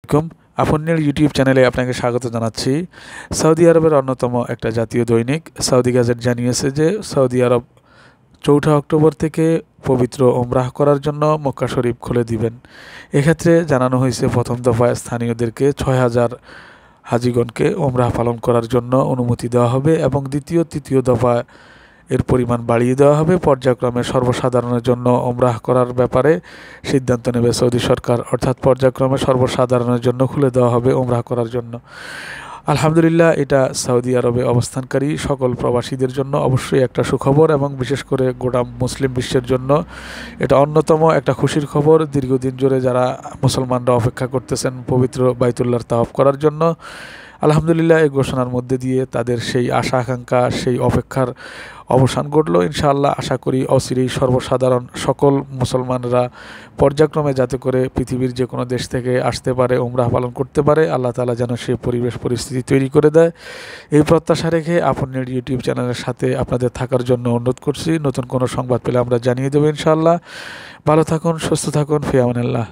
আলাইকুম। আপনের ইউটিউব চ্যানেলে আপনাকে স্বাগত জানাচ্ছি। সৌদি আরবের অন্যতম একটা জাতীয় দৈনিক সৌদি গাজেট জানিয়েছে যে সৌদি আরব ৪ঠা অক্টোবর থেকে পবিত্র ওমরাহ করার জন্য মক্কা শরীফ খুলে দিবেন। এক্ষেত্রে জানানো হয়েছে প্রথম দফায় স্থানীয়দেরকে ৬,০০০ হাজিগণকে ওমরাহ পালন করার জন্য অনুমতি দেওয়া হবে এবং দ্বিতীয় তৃতীয় দফায় এর পরিমাণ বাড়িয়ে দেওয়া হবে। পর্যায়ক্রমে সর্বসাধারণের জন্য ওমরাহ করার ব্যাপারে সিদ্ধান্ত নেবে সৌদি সরকার, অর্থাৎ পর্যায়ক্রমে সর্বসাধারণের জন্য খুলে দেওয়া হবে ওমরাহ করার জন্য। আলহামদুলিল্লাহ, এটা সৌদি আরবে অবস্থানকারী সকল প্রবাসীদের জন্য অবশ্যই একটা সুখবর এবং বিশেষ করে গোটা মুসলিম বিশ্বের জন্য এটা অন্যতম একটা খুশির খবর। দীর্ঘদিন জুড়ে যারা মুসলমানরা অপেক্ষা করতেছেন পবিত্র বাইতুল্লাহর তাওয়াফ করার জন্য, আলহামদুলিল্লাহ এই ঘোষণার মধ্যে দিয়ে তাদের সেই আশা আকাঙ্ক্ষা, সেই অপেক্ষার অবসান ঘটলো। ইনশাআল্লাহ আশা করি অচিরেই সর্বসাধারণ সকল মুসলমানরা পর্যায়ক্রমে যাতে করে পৃথিবীর যে কোনো দেশ থেকে আসতে পারে, ওমরাহ পালন করতে পারে, আল্লাহ তাআলা যেন সেই পরিবেশ পরিস্থিতি তৈরি করে দেয়। এই প্রত্যাশা রেখে আপনের ইউটিউব চ্যানেলের সাথে আপনাদের থাকার জন্য অনুরোধ করছি। নতুন কোনো সংবাদ পেলে আমরা জানিয়ে দেবো ইনশাআল্লাহ। ভালো থাকুন, সুস্থ থাকুন, ফি আমানিল্লাহ।